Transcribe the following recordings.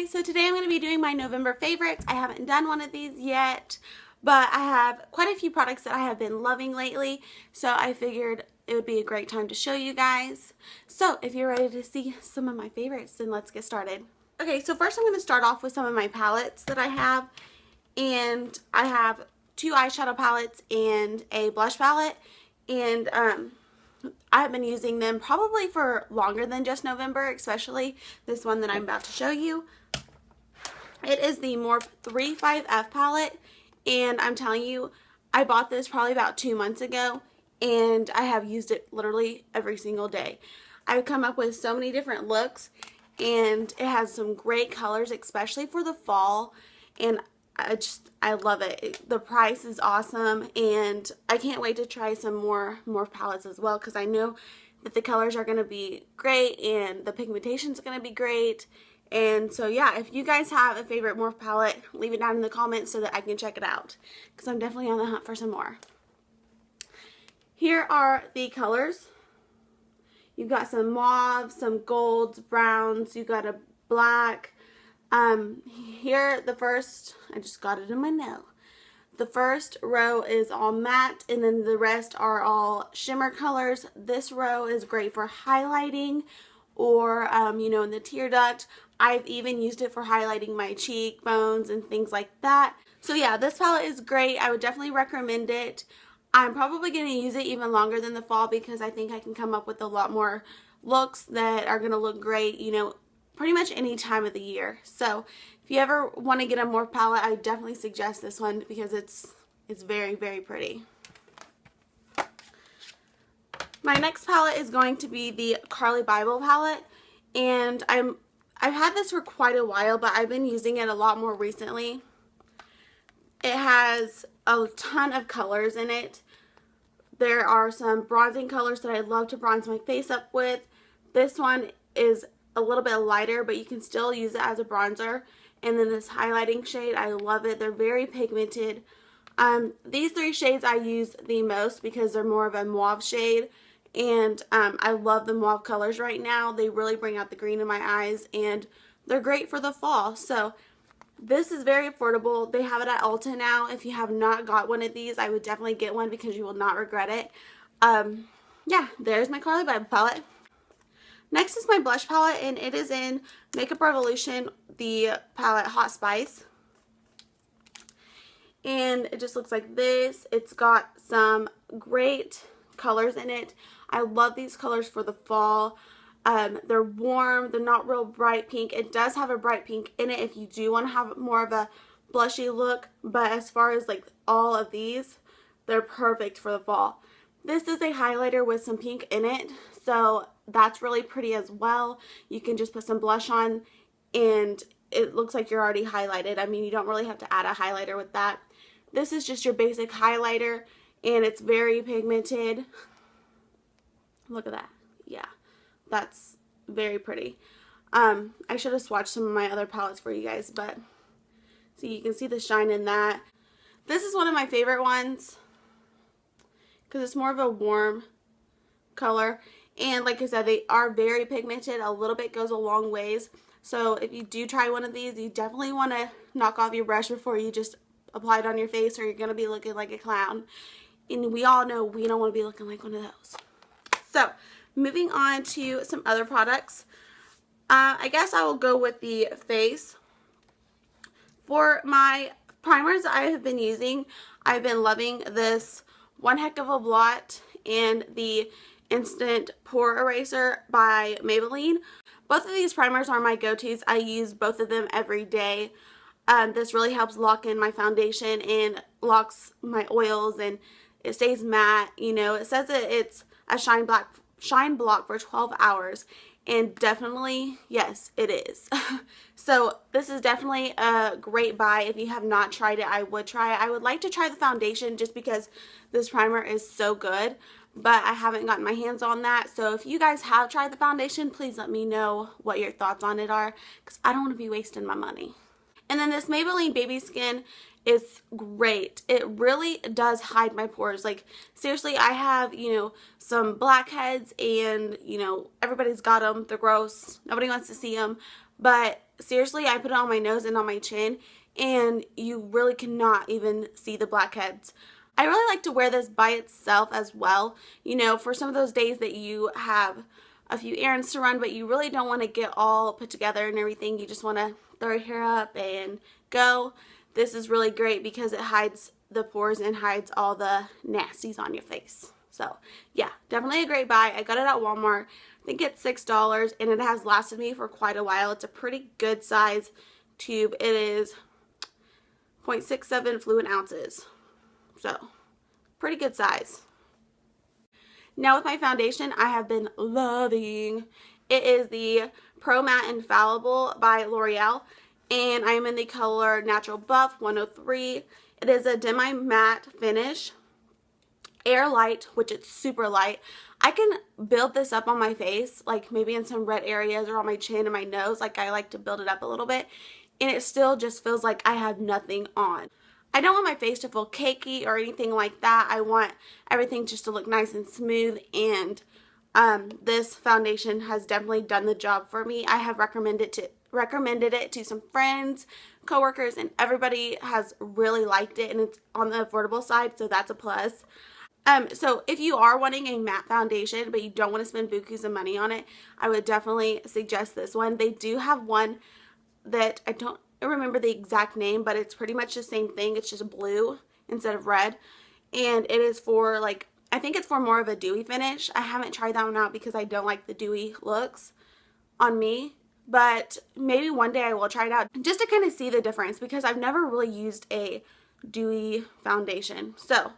Hi, so today I'm going to be doing my November favorites. I haven't done one of these yet, but I have quite a few products that I have been loving lately, so I figured it would be a great time to show you guys. So if you're ready to see some of my favorites, then let's get started. Okay, so first I'm going to start off with some of my palettes that I have, and I have two eyeshadow palettes and a blush palette, and I have been using them probably for longer than just November, especially this one that I'm about to show you. It is the Morphe 35F palette, and I'm telling you, I bought this probably about 2 months ago, and I have used it literally every single day. I've come up with so many different looks, and it has some great colors, especially for the fall, and I love it. The price is awesome, and I can't wait to try some more palettes as well, because I know that the colors are going to be great and the pigmentation is going to be great. And so yeah, if you guys have a favorite Morphe palette, leave it down in the comments so that I can check it out, because I'm definitely on the hunt for some more. Here are the colors. You've got some mauve, some golds, browns, you've got a black. Here the first, I just got it in my nail. The first row is all matte, and then the rest are all shimmer colors. This row is great for highlighting or, you know, in the tear duct. I've even used it for highlighting my cheekbones and things like that. So yeah, this palette is great. I would definitely recommend it. I'm probably going to use it even longer than the fall, because I think I can come up with a lot more looks that are going to look great, you know, pretty much any time of the year. So if you ever want to get a Morphe palette, I definitely suggest this one, because it's very, very pretty. My next palette is going to be the Carli Bybel palette, and I've had this for quite a while, but I've been using it a lot more recently. It has a ton of colors in it. There are some bronzing colors that I love to bronze my face up with. This one is a little bit lighter, but you can still use it as a bronzer. And then this highlighting shade, I love it. They're very pigmented. These three shades I use the most because they're more of a mauve shade, and I love the mauve colors right now. They really bring out the green in my eyes, and they're great for the fall. So this is very affordable. They have it at Ulta now. If you have not got one of these, I would definitely get one, because you will not regret it. Yeah, there's my Carli Bybel palette. Next is my blush palette, and it is in Makeup Revolution, the palette Hot Spice. And it just looks like this. It's got some great colors in it. I love these colors for the fall. They're warm. They're not real bright pink. It does have a bright pink in it if you do want to have more of a blushy look. But as far as like all of these, they're perfect for the fall. This is a highlighter with some pink in it, so that's really pretty as well. You can just put some blush on, and it looks like you're already highlighted. I mean, you don't really have to add a highlighter with that. This is just your basic highlighter, and it's very pigmented. Look at that. Yeah, that's very pretty. I should have swatched some of my other palettes for you guys, but see, you can see the shine in that. This is one of my favorite ones, because it's more of a warm color, and like I said, they are very pigmented. A little bit goes a long ways. So if you do try one of these, you definitely want to knock off your brush before you just apply it on your face, or you're going to be looking like a clown. And we all know we don't want to be looking like one of those. So moving on to some other products. I guess I will go with the face. For my primers I have been using, I've been loving this One Heck of a Blot and the Instant Pore Eraser by Maybelline. Both of these primers are my go-tos. I use both of them every day. This really helps lock in my foundation and locks my oils, and it stays matte. You know, it says that it's a shine block for 12 hours, and definitely, yes, it is. So this is definitely a great buy. If you have not tried it, I would try it. I would like to try the foundation just because this primer is so good, but I haven't gotten my hands on that. So if you guys have tried the foundation, please let me know what your thoughts on it are, because I don't want to be wasting my money. And then this Maybelline Baby Skin is great. It really does hide my pores. Like, seriously, I have, you know, some blackheads, and, you know, everybody's got them. They're gross. Nobody wants to see them. but seriously, I put it on my nose and on my chin, and you really cannot even see the blackheads. I really like to wear this by itself as well, you know, for some of those days that you have a few errands to run, but you really don't want to get all put together and everything. You just want to throw your hair up and go. This is really great because it hides the pores and hides all the nasties on your face. So yeah, definitely a great buy. I got it at Walmart. I think it's $6, and it has lasted me for quite a while. It's a pretty good size tube. It is 0.67 fluid ounces. So pretty good size. Now with my foundation, I have been loving. It is the Pro Matte Infallible by L'Oreal, and I am in the color Natural Buff 103. It is a demi-matte finish, air light, which it's super light. I can build this up on my face, like maybe in some red areas or on my chin and my nose. Like I like to build it up a little bit, and it still just feels like I have nothing on. I don't want my face to feel cakey or anything like that. I want everything just to look nice and smooth, and this foundation has definitely done the job for me. I have recommended it to some friends, coworkers, and everybody has really liked it, and it's on the affordable side, so that's a plus. So if you are wanting a matte foundation but you don't want to spend bukus of money on it, I would definitely suggest this one. They do have one that I don't remember the exact name, but it's pretty much the same thing. It's just blue instead of red, and it is for, like, I think it's for more of a dewy finish. I haven't tried that one out because I don't like the dewy looks on me, but maybe one day I will try it out just to kind of see the difference, because I've never really used a dewy foundation. So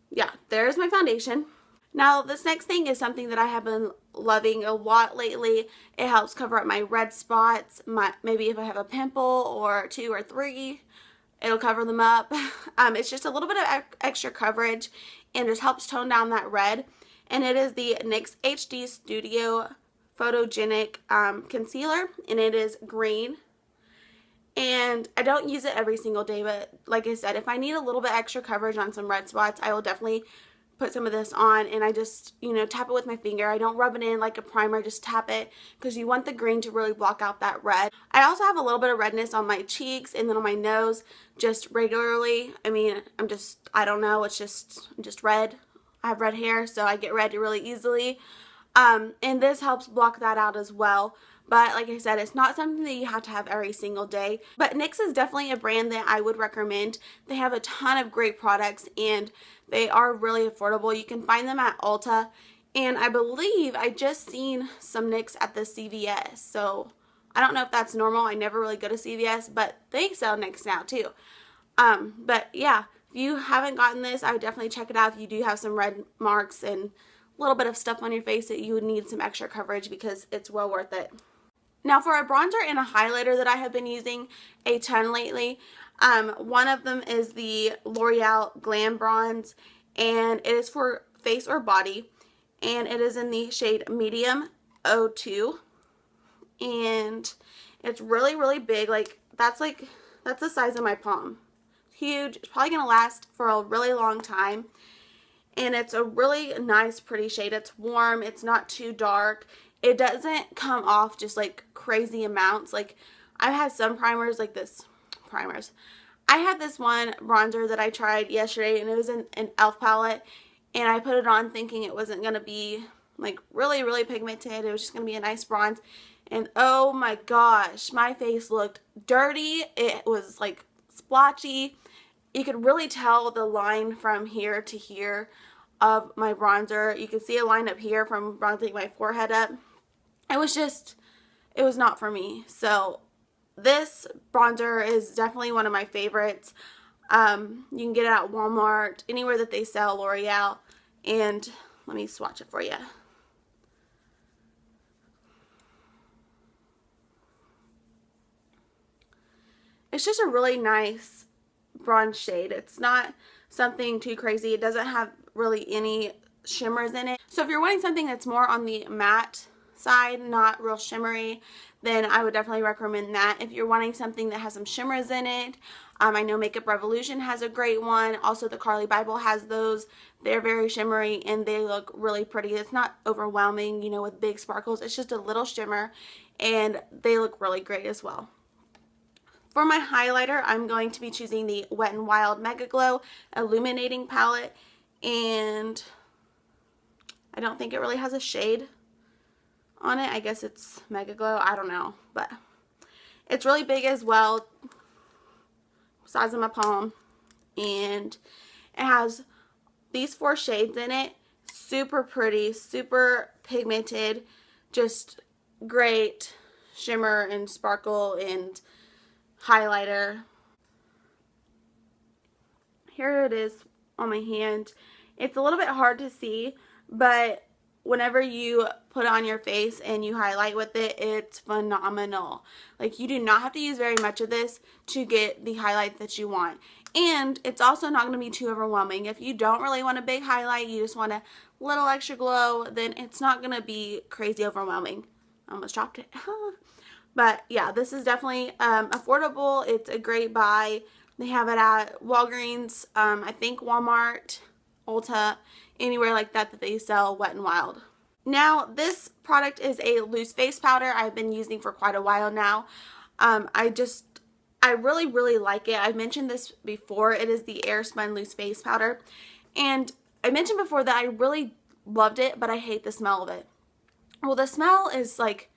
yeah, there's my foundation. Now this next thing is something that I have been loving a lot lately. It helps cover up my red spots. Maybe if I have a pimple or 2 or 3, it'll cover them up. It's just a little bit of extra coverage and just helps tone down that red. And it is the NYX HD Studio Photogenic Concealer, and it is green. And I don't use it every single day, but like I said, if I need a little bit extra coverage on some red spots, I will definitely put some of this on, and I just, you know, tap it with my finger. I don't rub it in like a primer, just tap it, because you want the green to really block out that red. I also have a little bit of redness on my cheeks and then on my nose just regularly. I mean, I don't know, I'm just red. I have red hair, so I get red really easily. And this helps block that out as well. But like I said, it's not something that you have to have every single day. But NYX is definitely a brand that I would recommend. They have a ton of great products, and they are really affordable. You can find them at Ulta, and I believe I just seen some NYX at the CVS. So I don't know if that's normal. I never really go to CVS, but they sell NYX now too. But yeah, if you haven't gotten this, I would definitely check it out if you do have some red marks and a little bit of stuff on your face that you would need some extra coverage, because it's well worth it. Now for a bronzer and a highlighter that I have been using a ton lately, one of them is the L'Oreal Glam Bronze, and it is for face or body, and it is in the shade Medium 02, and it's really, really big. That's the size of my palm. Huge. It's probably going to last for a really long time, and it's a really nice, pretty shade. It's warm. It's not too dark. It doesn't come off just like crazy amounts. Like I've had some primers like this. I had this one bronzer that I tried yesterday, and it was an e.l.f. palette, and I put it on thinking it wasn't going to be like really, really pigmented. It was just going to be a nice bronze, and oh my gosh, my face looked dirty. It was like splotchy. You could really tell the line from here to here of my bronzer. You can see a line up here from bronzing my forehead up. It was not for me. So this bronzer is definitely one of my favorites. You can get it at Walmart, anywhere that they sell L'Oreal. And let me swatch it for you. It's just a really nice bronze shade. It's not something too crazy. It doesn't have really any shimmers in it. So if you're wanting something that's more on the matte side, not real shimmery, then I would definitely recommend that. If you're wanting something that has some shimmers in it, I know Makeup Revolution has a great one. Also the Carli Bybel has those. They're very shimmery and they look really pretty. It's not overwhelming, you know, with big sparkles. It's just a little shimmer, and they look really great as well. For my highlighter, I'm going to be choosing the Wet n Wild Mega Glow Illuminating Palette, and I don't think it really has a shade on it. I guess it's Mega Glow. I don't know, but it's really big as well, size of my palm, and it has these 4 shades in it. Super pretty, super pigmented, just great shimmer and sparkle and highlighter. Here it is on my hand. It's a little bit hard to see, but whenever you put it on your face and you highlight with it, it's phenomenal. Like, you do not have to use very much of this to get the highlight that you want. And it's also not going to be too overwhelming. If you don't really want a big highlight, you just want a little extra glow, then it's not going to be crazy overwhelming. I almost dropped it. But yeah, this is definitely affordable. It's a great buy. They have it at Walgreens, I think Walmart, Ulta, anywhere like that they sell Wet n Wild. Now, this product is a loose face powder I've been using for quite a while now. I really, really like it. I've mentioned this before. It is the Airspun Loose Face Powder. And I mentioned before that I really loved it, but I hate the smell of it. Well, the smell is like,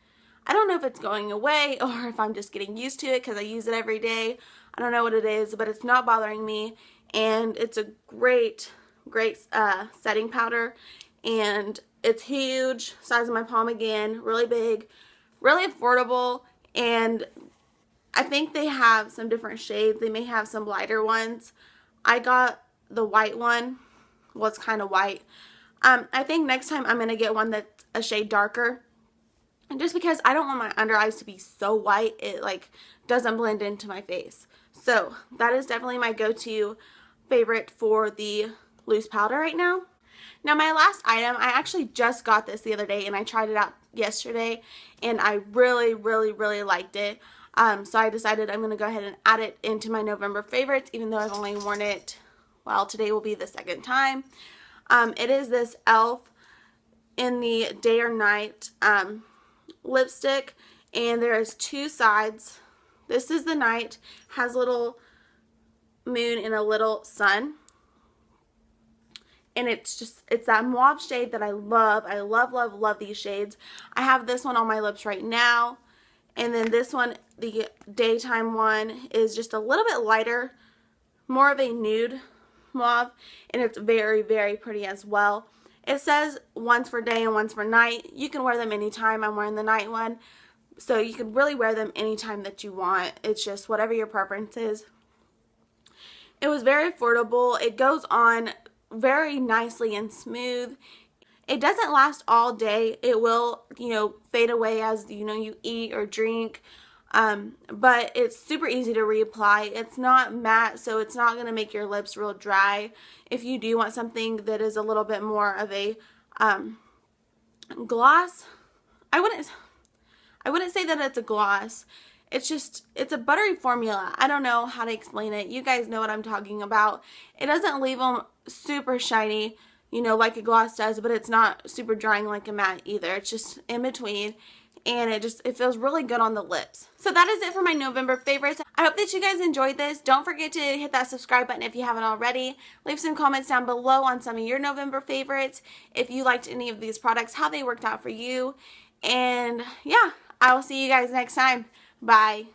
I don't know if it's going away or if I'm just getting used to it because I use it every day. I don't know what it is, but it's not bothering me. And it's a great setting powder. And it's huge, size of my palm again, really big, really affordable. And I think they have some different shades. They may have some lighter ones. I got the white one. Well, it's kind of white. I think next time I'm going to get one that's a shade darker. And just because I don't want my under eyes to be so white, it like doesn't blend into my face. So that is definitely my go-to favorite for the loose powder right now. Now, my last item, I actually just got this the other day and I tried it out yesterday and I really, really, really liked it. So I decided I'm going to go ahead and add it into my November favorites, even though I've only worn it, well, today will be the second time. It is this e.l.f. in the Day or Night lipstick, and there's 2 sides. This is the night, has a little moon and a little sun. And it's that mauve shade that I love. I love, love, love these shades. I have this one on my lips right now. And then this one, the daytime one, is just a little bit lighter, more of a nude mauve, and it's very, very pretty as well. It says one's for day and one's for night. You can wear them anytime. I'm wearing the night one, so you can really wear them anytime that you want. It's just whatever your preference is. It was very affordable. It goes on very nicely and smooth. It doesn't last all day. It will, fade away as, you eat or drink. But it's super easy to reapply. It's not matte, so it's not going to make your lips real dry. If you do want something that is a little bit more of a gloss, I wouldn't say that it's a gloss. It's a buttery formula. I don't know how to explain it. You guys know what I'm talking about. It doesn't leave them super shiny, like a gloss does, but it's not super drying like a matte either. It's just in between, and it feels really good on the lips. So that is it for my November favorites. I hope that you guys enjoyed this. Don't forget to hit that subscribe button if you haven't already. Leave some comments down below on some of your November favorites. If you liked any of these products, how they worked out for you. And yeah, I will see you guys next time. Bye.